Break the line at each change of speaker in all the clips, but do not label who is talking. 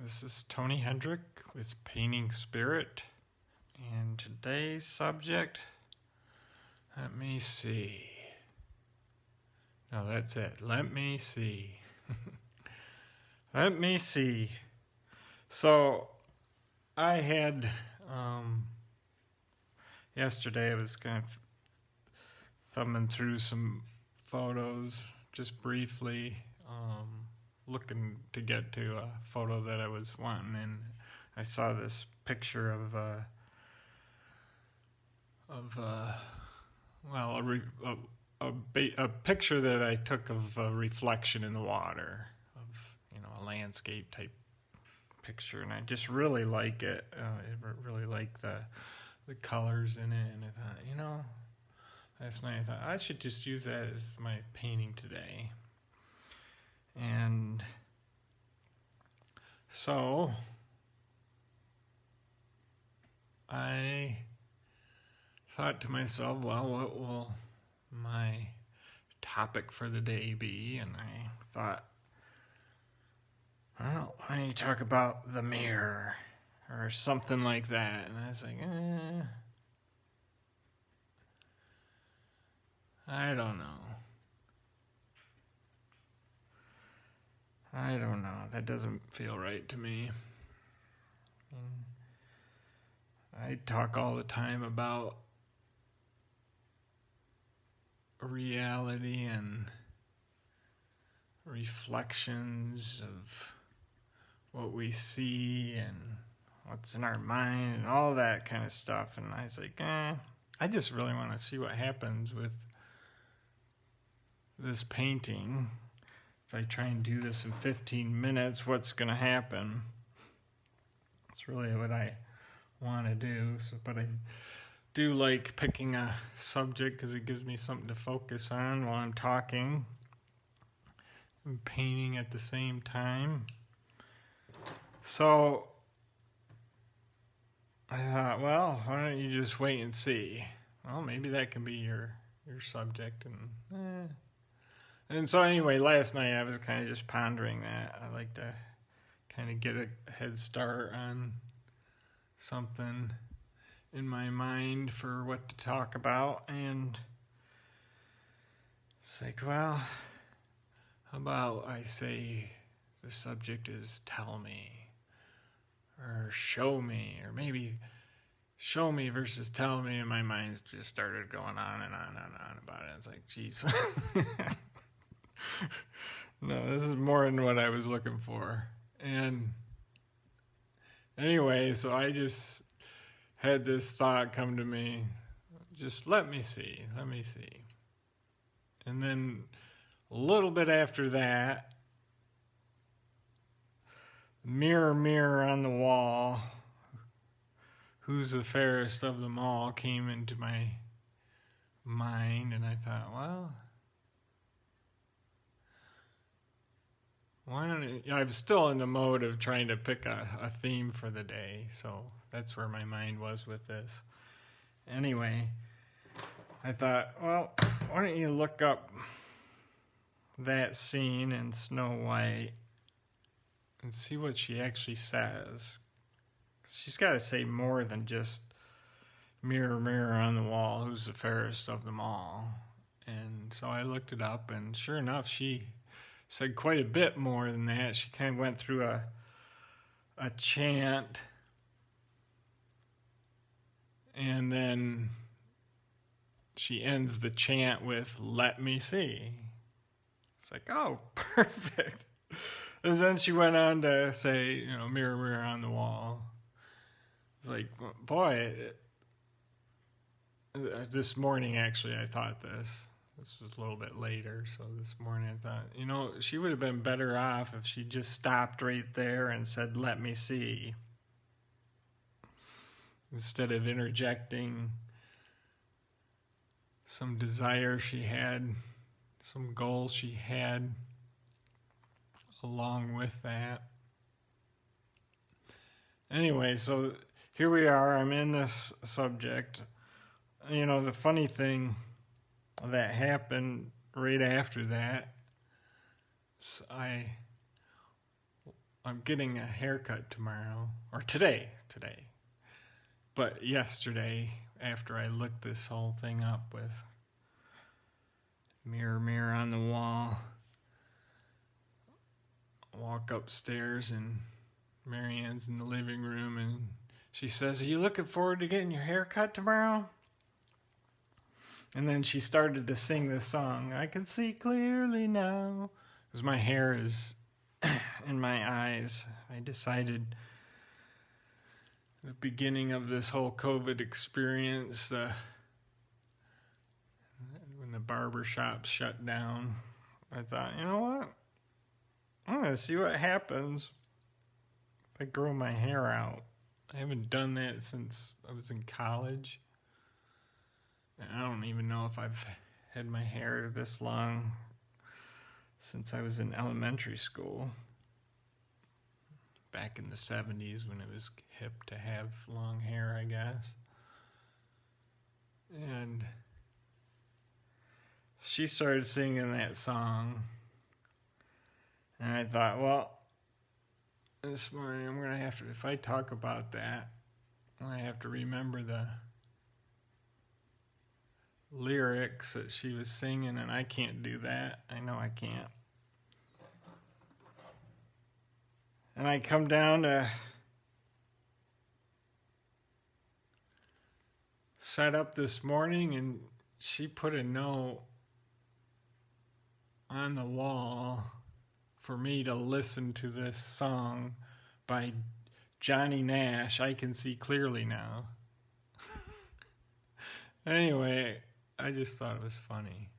This is Tony Hendrick with Painting Spirit, and today's subject, let me see. No, that's it. Let me see. Let me see. So, I had, yesterday I was kind of thumbing through some photos just briefly, looking to get to a photo that I was wanting, and I saw this picture of a picture that I took of a reflection in the water of a landscape type picture, and I just really like it. I really like the colors in it, and I thought, last night I thought I should just use that as my painting today. And so I thought to myself, well, what will my topic for the day be? And I thought, well, I need to talk about the mirror or something like that. And I was like, I don't know. That doesn't feel right to me. I talk all the time about reality and reflections of what we see and what's in our mind and all that kind of stuff. And I was like, I just really want to see what happens with this painting. If I try and do this in 15 minutes, what's going to happen? That's really what I want to do. But I do like picking a subject because it gives me something to focus on while I'm talking and painting at the same time. So I thought, well, why don't you just wait and see? Well, maybe that can be your subject. And so anyway, last night I was kind of just pondering that. I like to kind of get a head start on something in my mind for what to talk about. And it's like, well, how about I say the subject is tell me or show me, or maybe show me versus tell me, and my mind's just started going on and on and on about it. It's like, geez. No, this is more than what I was looking for. And anyway, so I just had this thought come to me, just let me see. And then a little bit after that, mirror, mirror on the wall, who's the fairest of them all, came into my mind, and I thought, well, I'm still in the mode of trying to pick a theme for the day, so that's where my mind was with this. Anyway, I thought, well, why don't you look up that scene in Snow White and see what she actually says. She's got to say more than just mirror, mirror on the wall, who's the fairest of them all. And so I looked it up, and sure enough, she said quite a bit more than that. She kind of went through a chant, and then she ends the chant with, let me see. It's like, oh, perfect. And then she went on to say, mirror, mirror on the wall. It's like, boy, this morning actually I thought this. This was a little bit later, so this morning I thought, she would have been better off if she just stopped right there and said, let me see. Instead of interjecting some desire she had, some goals she had along with that. Anyway, so here we are. I'm in this subject. The funny thing that happened right after that, I I'm getting a haircut tomorrow, or today. But yesterday, after I looked this whole thing up with mirror on the wall, I walk upstairs and Marianne's in the living room and she says, "Are you looking forward to getting your hair cut tomorrow?" And then she started to sing this song, "I can see clearly now." Because my hair is in my eyes. I decided the beginning of this whole COVID experience, when the barber shops shut down, I thought, you know what? I'm going to see what happens if I grow my hair out. I haven't done that since I was in college. And I don't even know if I've had my hair this long since I was in elementary school. Back in the 70s when it was hip to have long hair, I guess. And she started singing that song. And I thought, well, this morning I'm going to have to, if I talk about that, I have to remember the lyrics that she was singing, and I can't do that. I know I can't. And I come down to set up this morning, and she put a note on the wall for me to listen to this song by Johnny Nash, "I Can See Clearly Now." Anyway, I just thought it was funny.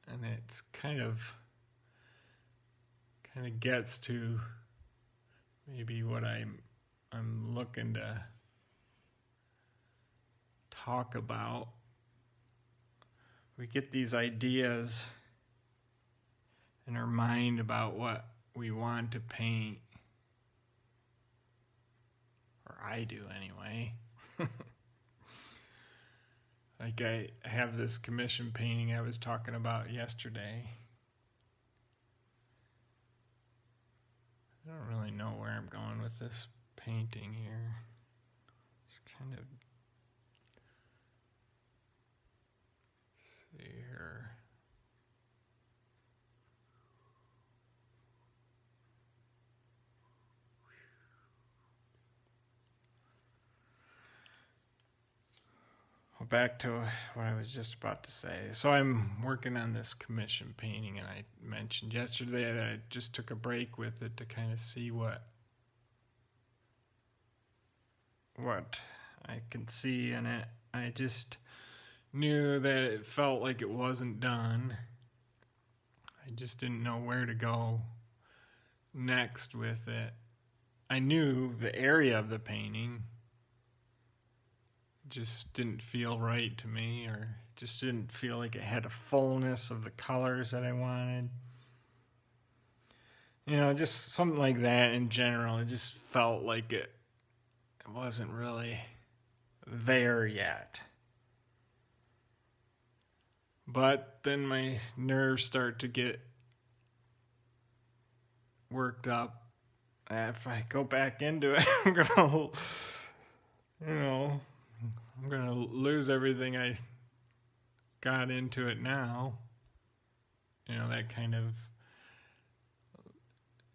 And it's kind of gets to maybe what I'm looking to talk about. We get these ideas in our mind about what we want to paint. Or I do anyway. Like I have this commission painting I was talking about yesterday. I don't really know where I'm going with this painting here. It's kind of, let's see here. Back to what I was just about to say. So I'm working on this commission painting, and I mentioned yesterday that I just took a break with it to kind of see what I can see in it. I just knew that it felt like it wasn't done. I just didn't know where to go next with it. I knew the area of the painting just didn't feel right to me, or it just didn't feel like it had a fullness of the colors that I wanted. You know, just something like that in general. It just felt like it wasn't really there yet. But then my nerves start to get worked up. If I go back into it, I'm gonna lose everything I got into it now. You know, that kind of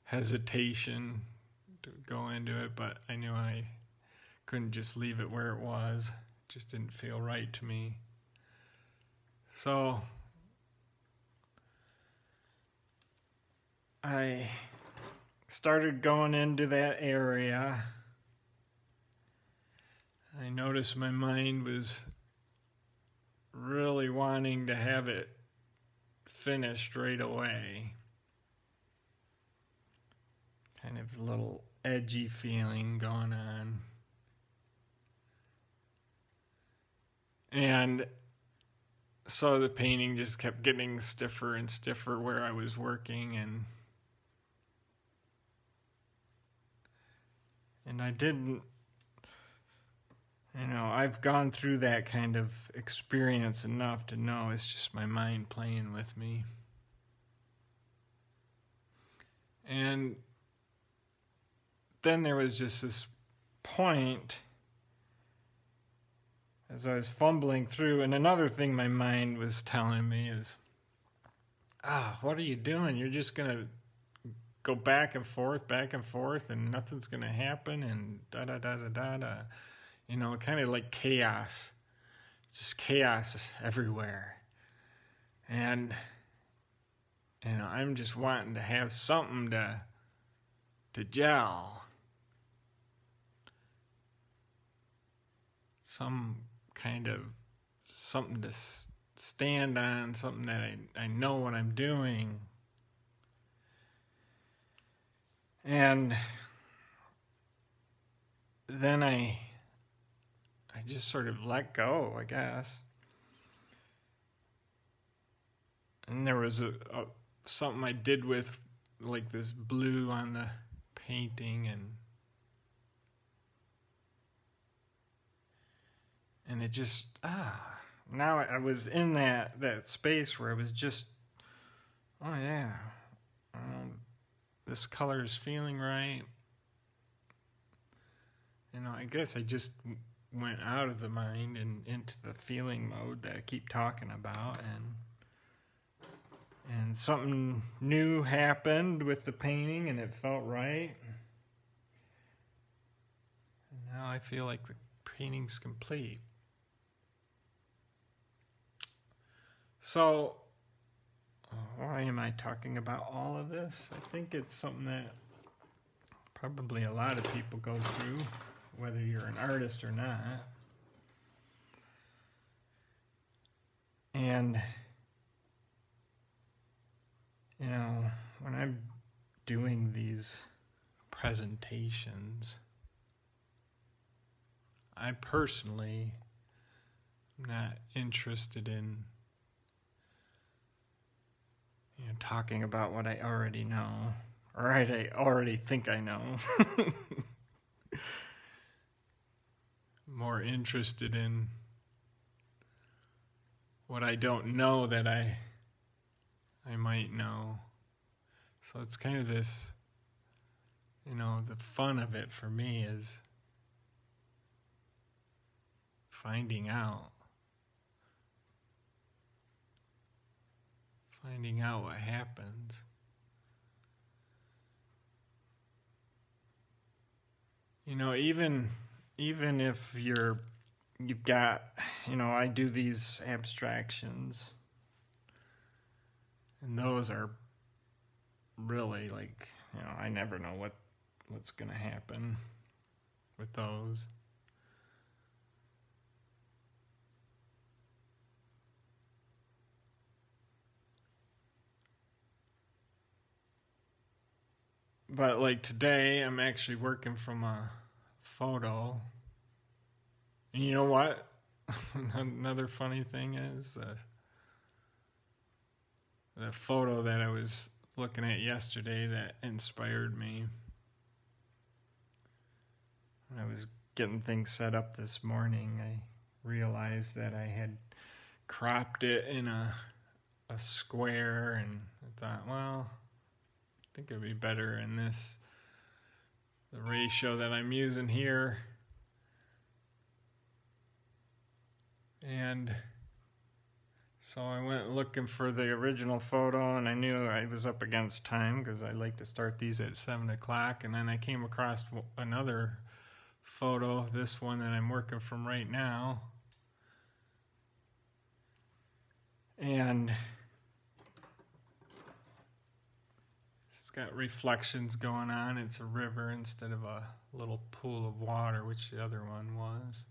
hesitation to go into it, but I knew I couldn't just leave it where it was. It just didn't feel right to me. So I started going into that area. I noticed my mind was really wanting to have it finished right away. Kind of a little edgy feeling going on. And so the painting just kept getting stiffer and stiffer where I was working, and I didn't, I've gone through that kind of experience enough to know it's just my mind playing with me. And then there was just this point as I was fumbling through, and another thing my mind was telling me is, what are you doing? You're just going to go back and forth, and nothing's going to happen, and da-da-da-da-da-da. You know, kind of like chaos. Just chaos everywhere. And, you know, I'm just wanting to have something to gel. Some kind of something to stand on, something that I know what I'm doing. And then I just sort of let go, I guess. And there was something I did with like this blue on the painting, and it just now I was in that space where I was just, oh yeah, this color is feeling right. You know, I guess I just went out of the mind and into the feeling mode that I keep talking about, and something new happened with the painting, and it felt right. And now I feel like the painting's complete. So, why am I talking about all of this? I think it's something that probably a lot of people go through, whether you're an artist or not. And, you know, when I'm doing these presentations, I personally am not interested in, you know, talking about what I already know, or I already think I know. More interested in what I don't know that I might know. So it's kind of this, you know, the fun of it for me is finding out what happens. You know, even if you've got, you know, I do these abstractions, and those are really like, you know, I never know what's going to happen with those. But like today, I'm actually working from a photo. And you know what? Another funny thing is the photo that I was looking at yesterday that inspired me. When I was getting things set up this morning, I realized that I had cropped it in a square, and I thought, well, I think it would be better in the ratio that I'm using here. And so I went looking for the original photo, and I knew I was up against time because I like to start these at 7 o'clock. And then I came across another photo, this one that I'm working from right now. And it's got reflections going on. It's a river instead of a little pool of water, which the other one was.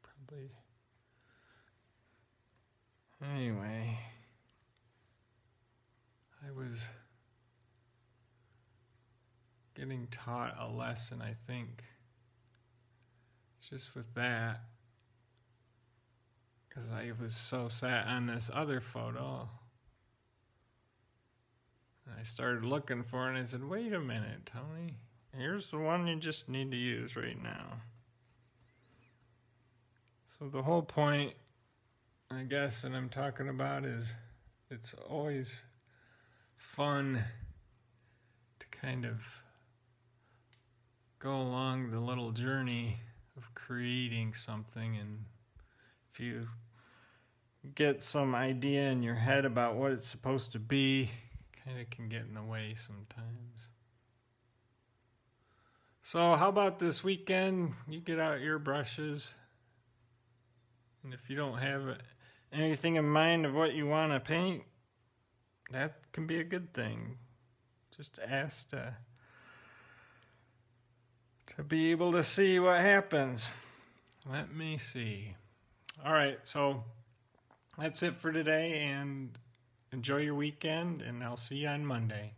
Probably. Anyway, I was getting taught a lesson, I think, just with that, because I was so sat on this other photo. And I started looking for it, and I said, wait a minute, Tony, here's the one you just need to use right now. So the whole point, I guess, that I'm talking about is it's always fun to kind of go along the little journey of creating something, and if you get some idea in your head about what it's supposed to be, kind of can get in the way sometimes. So how about this weekend, you get out your brushes, and if you don't have anything in mind of what you want to paint, that can be a good thing. Just ask to be able to see what happens. Let me see. All right, so that's it for today, and enjoy your weekend, and I'll see you on Monday.